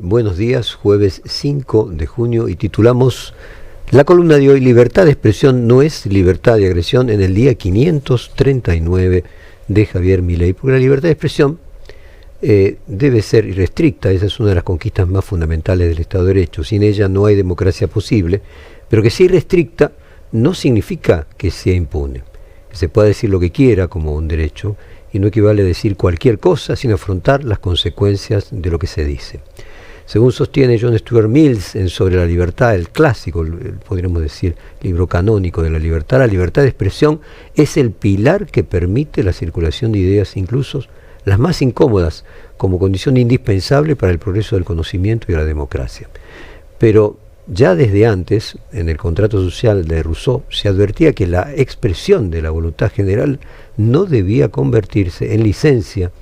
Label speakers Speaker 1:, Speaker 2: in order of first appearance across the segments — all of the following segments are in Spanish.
Speaker 1: Buenos días, jueves 5 de junio, y titulamos la columna de hoy: Libertad de expresión no es libertad de agresión, en el día 539 de Javier Milei. Porque la libertad de expresión debe ser irrestricta. Esa es una de las conquistas más fundamentales del Estado de Derecho. Sin ella no hay democracia posible, pero que sea irrestricta no significa que sea impune. Que se pueda decir lo que quiera como un derecho, y no equivale a decir cualquier cosa sin afrontar las consecuencias de lo que se dice. Según sostiene John Stuart Mills en Sobre la Libertad, el clásico, podríamos decir, libro canónico de la libertad de expresión es el pilar que permite la circulación de ideas, incluso las más incómodas, como condición indispensable para el progreso del conocimiento y de la democracia. Pero ya desde antes, en el contrato social de Rousseau, se advertía que la expresión de la voluntad general no debía convertirse en licencia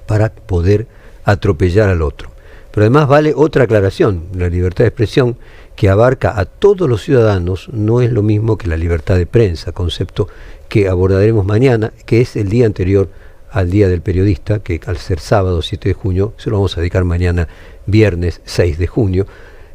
Speaker 1: para poder atropellar al otro. Pero además vale otra aclaración: la libertad de expresión, que abarca a todos los ciudadanos, no es lo mismo que la libertad de prensa, concepto que abordaremos mañana, que es el día anterior al Día del Periodista, que al ser sábado 7 de junio, se lo vamos a dedicar mañana, viernes 6 de junio.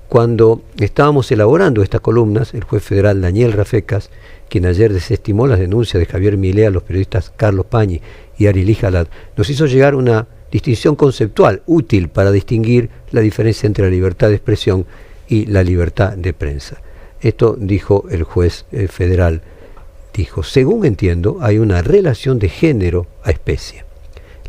Speaker 1: Cuando estábamos elaborando estas columnas, el juez federal Daniel Rafecas, quien ayer desestimó las denuncias de Javier Milei a los periodistas Carlos Pañi y Arely Jalad, nos hizo llegar una distinción conceptual útil para distinguir la diferencia entre la libertad de expresión y la libertad de prensa. Esto dijo el juez federal. Dijo: según entiendo, hay una relación de género a especie.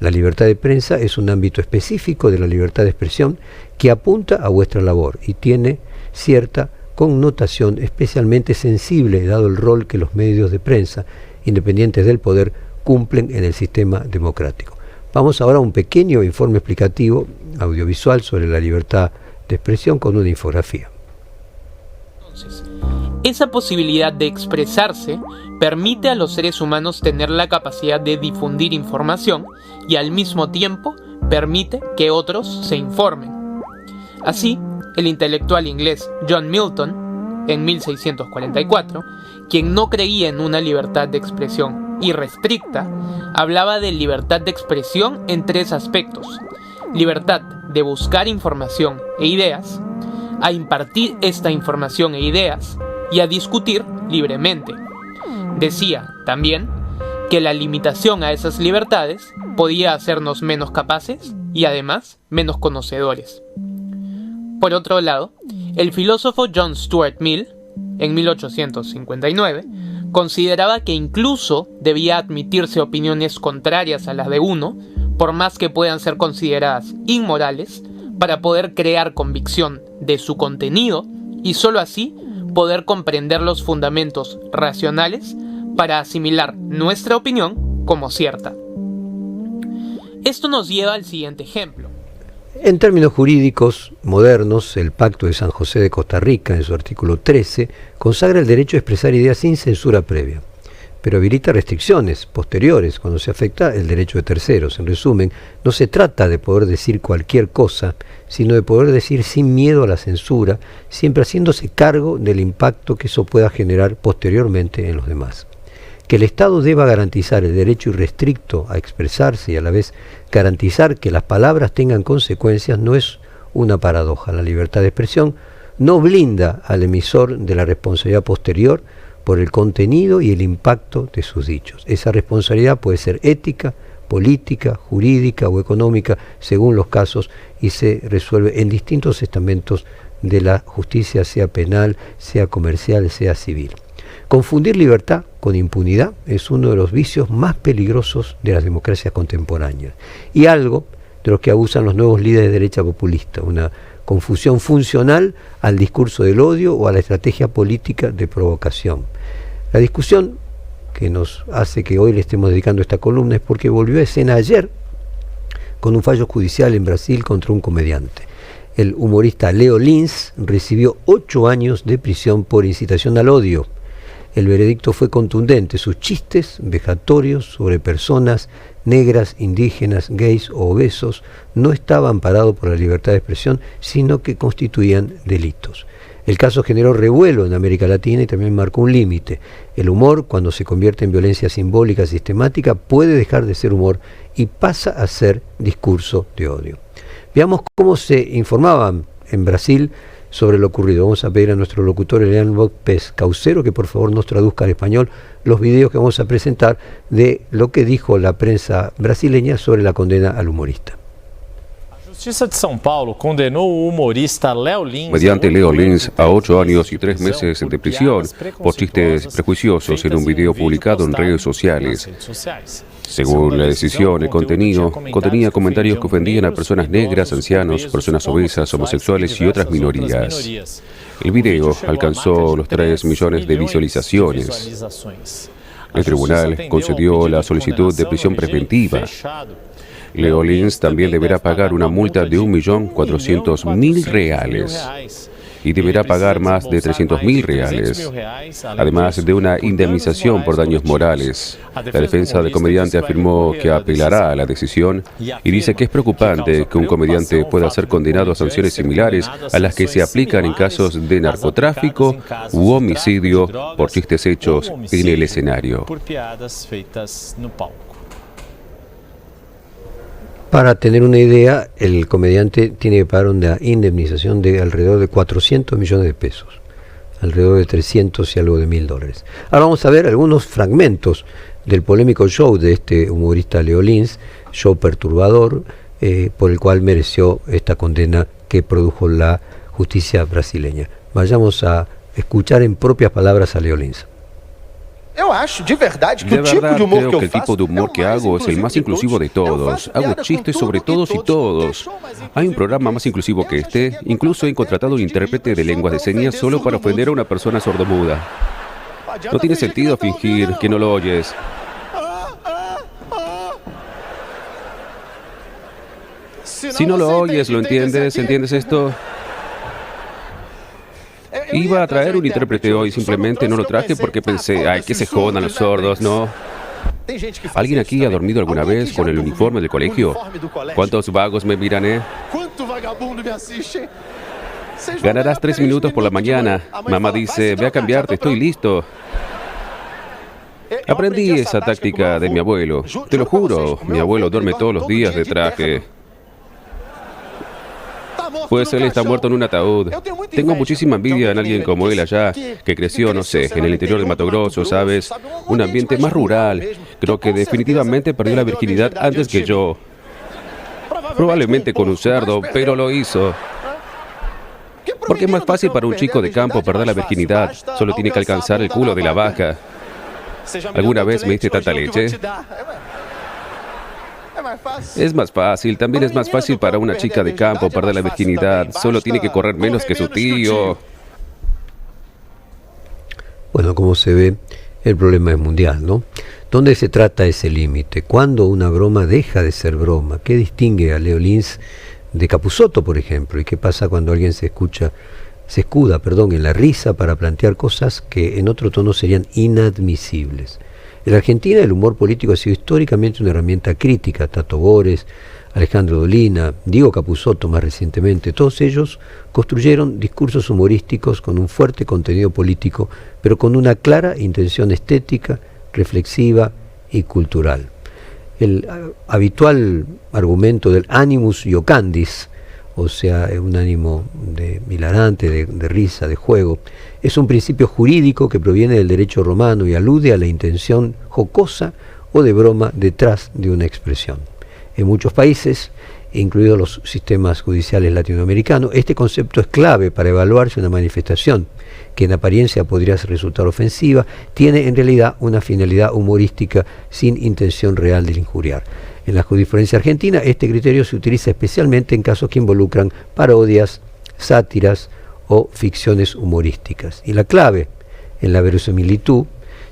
Speaker 1: La libertad de prensa es un ámbito específico de la libertad de expresión que apunta a vuestra labor y tiene cierta connotación especialmente sensible, dado el rol que los medios de prensa, independientes del poder, cumplen en el sistema democrático. Vamos ahora a un pequeño informe explicativo audiovisual sobre la libertad de expresión con una infografía.
Speaker 2: Entonces, esa posibilidad de expresarse permite a los seres humanos tener la capacidad de difundir información y al mismo tiempo permite que otros se informen. Así, el intelectual inglés John Milton, en 1644, quien no creía en una libertad de expresión irrestricta, hablaba de libertad de expresión en tres aspectos: libertad de buscar información e ideas, a impartir esta información e ideas y a discutir libremente. Decía también que la limitación a esas libertades podía hacernos menos capaces y además menos conocedores. Por otro lado, el filósofo John Stuart Mill, en 1859, consideraba que incluso debía admitirse opiniones contrarias a las de uno, por más que puedan ser consideradas inmorales, para poder crear convicción de su contenido y sólo así poder comprender los fundamentos racionales para asimilar nuestra opinión como cierta. Esto nos lleva al siguiente ejemplo.
Speaker 1: En términos jurídicos modernos, el Pacto de San José de Costa Rica, en su artículo 13, consagra el derecho a expresar ideas sin censura previa, pero habilita restricciones posteriores cuando se afecta el derecho de terceros. En resumen, no se trata de poder decir cualquier cosa, sino de poder decir sin miedo a la censura, siempre haciéndose cargo del impacto que eso pueda generar posteriormente en los demás. Que el Estado deba garantizar el derecho irrestricto a expresarse y a la vez garantizar que las palabras tengan consecuencias no es una paradoja. La libertad de expresión no blinda al emisor de la responsabilidad posterior por el contenido y el impacto de sus dichos. Esa responsabilidad puede ser ética, política, jurídica o económica, según los casos, y se resuelve en distintos estamentos de la justicia, sea penal, sea comercial, sea civil. Confundir libertad con impunidad es uno de los vicios más peligrosos de las democracias contemporáneas, y algo de los que abusan los nuevos líderes de derecha populista, una confusión funcional al discurso del odio o a la estrategia política de provocación. La discusión que nos hace que hoy le estemos dedicando esta columna es porque volvió a escena ayer con un fallo judicial en Brasil contra un comediante. El humorista Leo Lins recibió 8 años de prisión por incitación al odio. El veredicto fue contundente: sus chistes vejatorios sobre personas negras, indígenas, gays o obesos no estaban amparados por la libertad de expresión, sino que constituían delitos. El caso generó revuelo en América Latina y también marcó un límite. El humor, cuando se convierte en violencia simbólica sistemática, puede dejar de ser humor y pasa a ser discurso de odio. Veamos cómo se informaban en Brasil sobre lo ocurrido. Vamos a pedir a nuestro locutor Elian López Caucero que por favor nos traduzca al español los videos que vamos a presentar de lo que dijo la prensa brasileña sobre la condena al humorista.
Speaker 3: Justiça de São Paulo condenou o humorista Léo Lins
Speaker 4: mediante Léo Lins a 8 años y 3 meses de prisión por chistes prejuiciosos en un video publicado en redes sociales. Según la decisión, el contenido contenía comentarios que ofendían a personas negras, ancianos, personas obesas, homosexuales y otras minorías. El video alcanzó los 3 millones de visualizaciones. El tribunal concedió la solicitud de prisión preventiva. Léo Lins también deberá pagar una multa de R$1.400.000 y deberá pagar más de R$300.000, además de una indemnización por daños morales. La defensa del comediante afirmó que apelará a la decisión y dice que es preocupante que un comediante pueda ser condenado a sanciones similares a las que se aplican en casos de narcotráfico u homicidio por chistes hechos en el escenario.
Speaker 1: Para tener una idea, el comediante tiene que pagar una indemnización de alrededor de 400 millones de pesos, alrededor de 300 y algo de $1.000. Ahora vamos a ver algunos fragmentos del polémico show de este humorista Léo Lins, show perturbador, por el cual mereció esta condena que produjo la justicia brasileña. Vayamos a escuchar en propias palabras a Léo Lins.
Speaker 4: De verdad creo que el tipo de humor que hago es el más inclusivo de todos. Hago chistes sobre todos y todos. ¿Hay un programa más inclusivo que este? Incluso he contratado un intérprete de lenguas de señas solo para ofender a una persona sordomuda. No tiene sentido fingir que no lo oyes. Si no lo oyes, ¿lo entiendes? ¿Entiendes esto? Iba a traer un intérprete hoy, simplemente no lo traje porque pensé, ay, que se jodan los sordos, ¿no? ¿Alguien aquí ha dormido alguna vez con el uniforme del colegio? ¿Cuántos vagos me miran, Ganarás 3 minutos por la mañana. Mamá dice, ve a cambiarte, estoy listo. Aprendí esa táctica de mi abuelo. Te lo juro, mi abuelo duerme todos los días de traje. Pues él está muerto en un ataúd. Tengo muchísima envidia en alguien como él allá, que creció, no sé, en el interior de Mato Grosso, ¿sabes? Un ambiente más rural. Creo que definitivamente perdió la virginidad antes que yo. Probablemente con un cerdo, pero lo hizo. Porque es más fácil para un chico de campo perder la virginidad. Solo tiene que alcanzar el culo de la vaca. ¿Alguna vez me diste tanta leche? Es más fácil, también es más fácil para una chica de campo perder la virginidad. Solo tiene que correr menos que su tío.
Speaker 1: Bueno, como se ve, el problema es mundial, ¿no? ¿Dónde se trata ese límite? ¿Cuándo una broma deja de ser broma? ¿Qué distingue a Léo Lins de Capusotto, por ejemplo? ¿Y qué pasa cuando alguien se escuda en la risa para plantear cosas que en otro tono serían inadmisibles? En la Argentina el humor político ha sido históricamente una herramienta crítica. Tato Bores, Alejandro Dolina, Diego Capusotto más recientemente, todos ellos construyeron discursos humorísticos con un fuerte contenido político, pero con una clara intención estética, reflexiva y cultural. El habitual argumento del animus iocandis, o sea, un ánimo de hilarante, de risa, de juego, es un principio jurídico que proviene del derecho romano y alude a la intención jocosa o de broma detrás de una expresión. En muchos países, incluidos los sistemas judiciales latinoamericanos, este concepto es clave para evaluar si una manifestación, que en apariencia podría resultar ofensiva, tiene en realidad una finalidad humorística sin intención real de injuriar. En la jurisprudencia argentina, este criterio se utiliza especialmente en casos que involucran parodias, sátiras o ficciones humorísticas. Y la clave en la verosimilitud,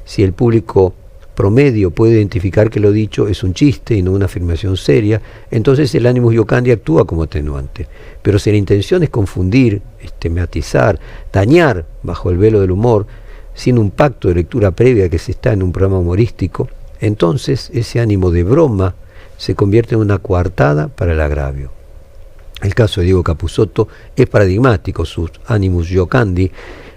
Speaker 1: si el público promedio puede identificar que lo dicho es un chiste y no una afirmación seria, entonces el animus iocandi actúa como atenuante. Pero si la intención es confundir, estigmatizar, dañar bajo el velo del humor, sin un pacto de lectura previa que se está en un programa humorístico, entonces ese ánimo de broma se convierte en una coartada para el agravio. El caso de Diego Capusotto es paradigmático. Sus animus iocandi,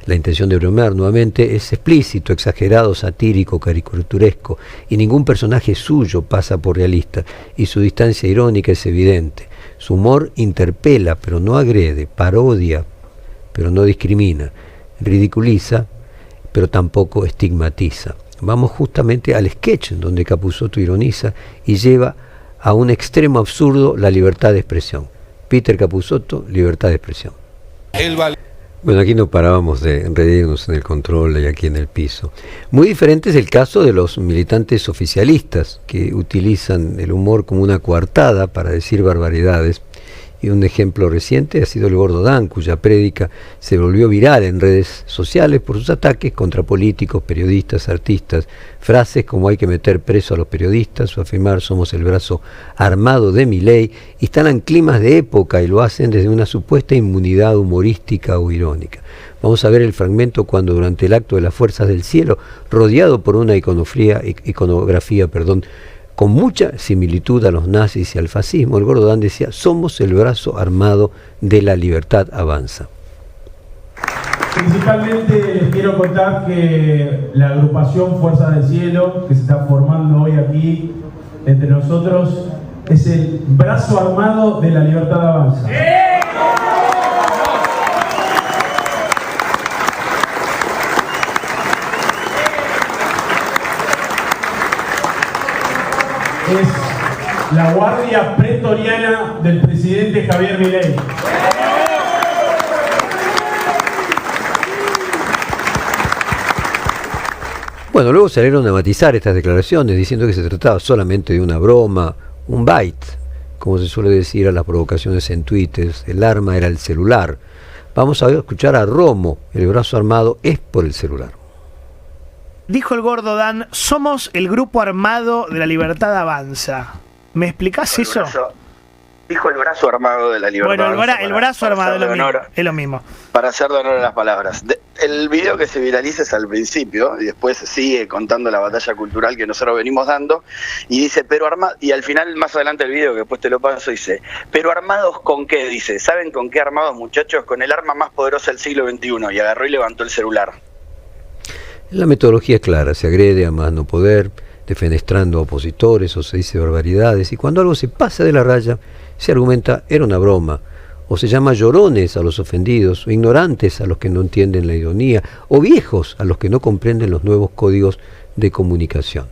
Speaker 1: la intención de bromear nuevamente, es explícito, exagerado, satírico, caricaturesco, y ningún personaje suyo pasa por realista, y su distancia irónica es evidente. Su humor interpela, pero no agrede, parodia, pero no discrimina, ridiculiza, pero tampoco estigmatiza. Vamos justamente al sketch donde Capusotto ironiza y lleva a un extremo absurdo la libertad de expresión. Peter Capusotto, libertad de expresión. Bueno, aquí no parábamos de reírnos en el control y aquí en el piso. Muy diferente es el caso de los militantes oficialistas que utilizan el humor como una coartada para decir barbaridades. Y un ejemplo reciente ha sido el Gordo Dan, cuya prédica se volvió viral en redes sociales por sus ataques contra políticos, periodistas, artistas. Frases como hay que meter preso a los periodistas o afirmar somos el brazo armado de Milei instalan climas de época y lo hacen desde una supuesta inmunidad humorística o irónica. Vamos a ver el fragmento cuando durante el acto de las Fuerzas del Cielo, rodeado por una iconografía, con mucha similitud a los nazis y al fascismo, el Gordo Dan decía, somos el brazo armado de la libertad avanza.
Speaker 5: Principalmente les quiero contar que la agrupación Fuerzas del Cielo, que se está formando hoy aquí entre nosotros, es el brazo armado de la libertad avanza. Es la guardia pretoriana del presidente Javier Milei.
Speaker 1: Bueno, luego salieron a matizar estas declaraciones diciendo que se trataba solamente de una broma, un bite, como se suele decir a las provocaciones en Twitter. El arma era el celular. Vamos a escuchar a Romo, el brazo armado es por el celular.
Speaker 6: Dijo el Gordo Dan, somos el grupo armado de la libertad avanza. ¿Me explicás eso?
Speaker 7: Dijo el brazo armado de la libertad.
Speaker 6: Bueno, el brazo armado es lo mismo.
Speaker 7: Para hacerle honor a las palabras. El video que se viraliza es al principio y después sigue contando la batalla cultural que nosotros venimos dando y dice, pero armado, y al final más adelante el video que después te lo paso dice, pero armados con qué, dice, ¿saben con qué armados, muchachos? Con el arma más poderosa del siglo XXI, y agarró y levantó el celular.
Speaker 1: La metodología es clara, se agrede a más no poder, defenestrando a opositores o se dice barbaridades, y cuando algo se pasa de la raya, se argumenta era una broma, o se llama llorones a los ofendidos, o ignorantes a los que no entienden la ironía, o viejos a los que no comprenden los nuevos códigos de comunicación.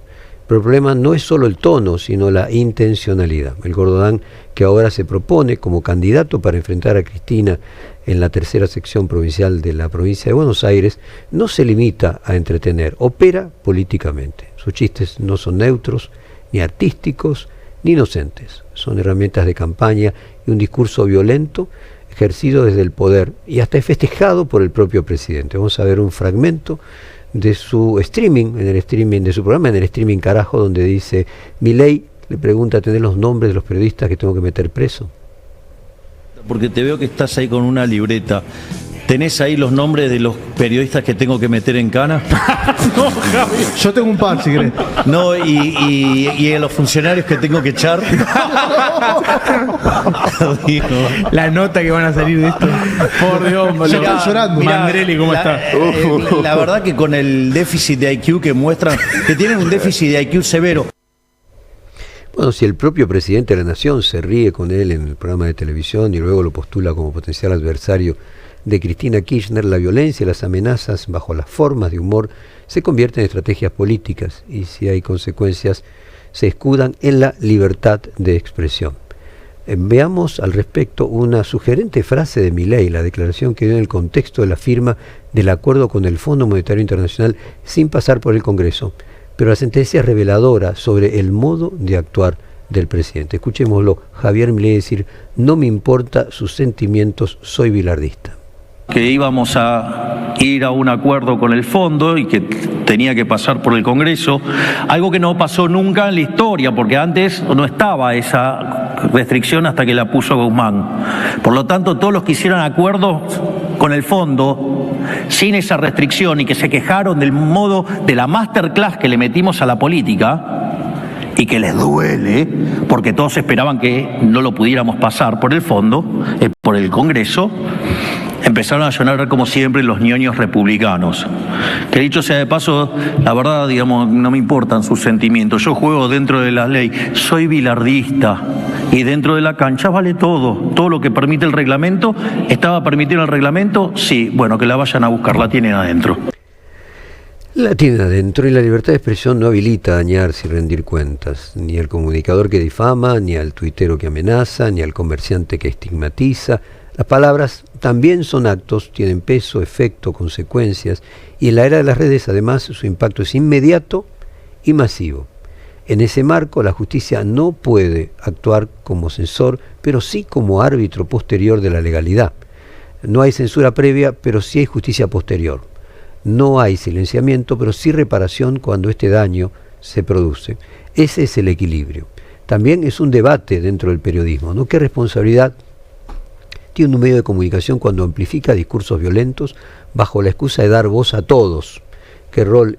Speaker 1: Pero el problema no es solo el tono, sino la intencionalidad. El Gordo Dan, que ahora se propone como candidato para enfrentar a Cristina en la tercera sección provincial de la provincia de Buenos Aires, no se limita a entretener, opera políticamente. Sus chistes no son neutros, ni artísticos, ni inocentes. Son herramientas de campaña y un discurso violento ejercido desde el poder y hasta es festejado por el propio presidente. Vamos a ver un fragmento de su streaming, de su programa en el streaming carajo, donde dice, Milei le pregunta, ¿tener los nombres de los periodistas que tengo que meter preso?
Speaker 8: Porque te veo que estás ahí con una libreta. ¿Tenés ahí los nombres de los periodistas que tengo que meter en cana?
Speaker 9: No, Javi. Yo tengo un par, si querés.
Speaker 8: No, y de los funcionarios que tengo que echar.
Speaker 6: La nota que van a salir de esto.
Speaker 9: Por Dios, yo estoy llorando.
Speaker 6: Mandrelli, ¿cómo está?
Speaker 8: La verdad que con el déficit de IQ que muestran, que tienen un déficit de IQ severo.
Speaker 1: Bueno, si el propio presidente de la Nación se ríe con él en el programa de televisión y luego lo postula como potencial adversario de Cristina Kirchner, la violencia y las amenazas bajo las formas de humor se convierten en estrategias políticas y si hay consecuencias se escudan en la libertad de expresión. Veamos al respecto una sugerente frase de Milei, la declaración que dio en el contexto de la firma del acuerdo con el Fondo Monetario Internacional sin pasar por el Congreso, pero la sentencia es reveladora sobre el modo de actuar del presidente. Escuchémoslo, Javier Milei decir, no me importa sus sentimientos, soy bilardista.
Speaker 8: Que íbamos a ir a un acuerdo con el fondo y que tenía que pasar por el Congreso, algo que no pasó nunca en la historia, porque antes no estaba esa restricción hasta que la puso Guzmán. Por lo tanto, todos los que hicieron acuerdos con el fondo sin esa restricción y que se quejaron del modo de la masterclass que le metimos a la política y que les duele, porque todos esperaban que no lo pudiéramos pasar por el fondo, por el Congreso, empezaron a llorar como siempre los ñoños republicanos. Que dicho sea de paso, la verdad, digamos, no me importan sus sentimientos. Yo juego dentro de la ley, soy bilardista y dentro de la cancha vale todo lo que permite el reglamento. ¿Estaba permitido el reglamento? Sí, bueno, que la vayan a buscar, la tienen adentro.
Speaker 1: La tienen adentro y la libertad de expresión no habilita a dañarse y rendir cuentas, ni al comunicador que difama, ni al tuitero que amenaza, ni al comerciante que estigmatiza. Las palabras también son actos, tienen peso, efecto, consecuencias, y en la era de las redes además su impacto es inmediato y masivo. En ese marco la justicia no puede actuar como censor, pero sí como árbitro posterior de la legalidad. No hay censura previa, pero sí hay justicia posterior. No hay silenciamiento, pero sí reparación cuando este daño se produce. Ese es el equilibrio. También es un debate dentro del periodismo, ¿no? ¿Qué responsabilidad tiene un medio de comunicación cuando amplifica discursos violentos bajo la excusa de dar voz a todos? ¿Qué rol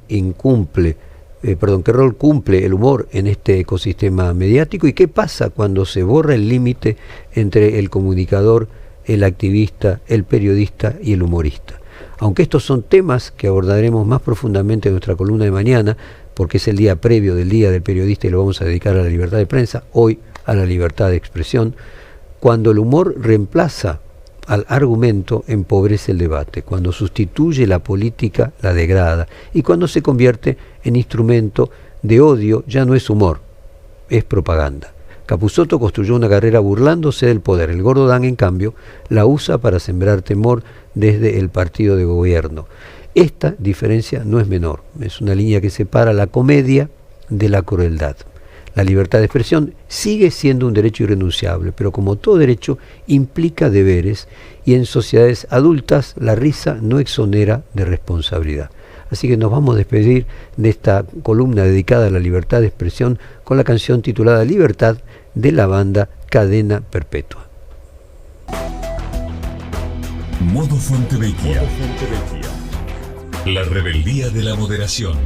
Speaker 1: cumple el humor en este ecosistema mediático? ¿Y qué pasa cuando se borra el límite entre el comunicador, el activista, el periodista y el humorista? Aunque estos son temas que abordaremos más profundamente en nuestra columna de mañana, porque es el día previo del Día del Periodista y lo vamos a dedicar a la libertad de prensa, hoy a la libertad de expresión, cuando el humor reemplaza al argumento, empobrece el debate, cuando sustituye la política, la degrada, y cuando se convierte en instrumento de odio, ya no es humor, es propaganda. Capusotto construyó una carrera burlándose del poder. El Gordo Dan, en cambio, la usa para sembrar temor desde el partido de gobierno. Esta diferencia no es menor. Es una línea que separa la comedia de la crueldad. La libertad de expresión sigue siendo un derecho irrenunciable, pero como todo derecho implica deberes y en sociedades adultas la risa no exonera de responsabilidad. Así que nos vamos a despedir de esta columna dedicada a la libertad de expresión con la canción titulada Libertad de la banda Cadena Perpetua.
Speaker 10: Modo Fontevecchia. La rebeldía de la moderación.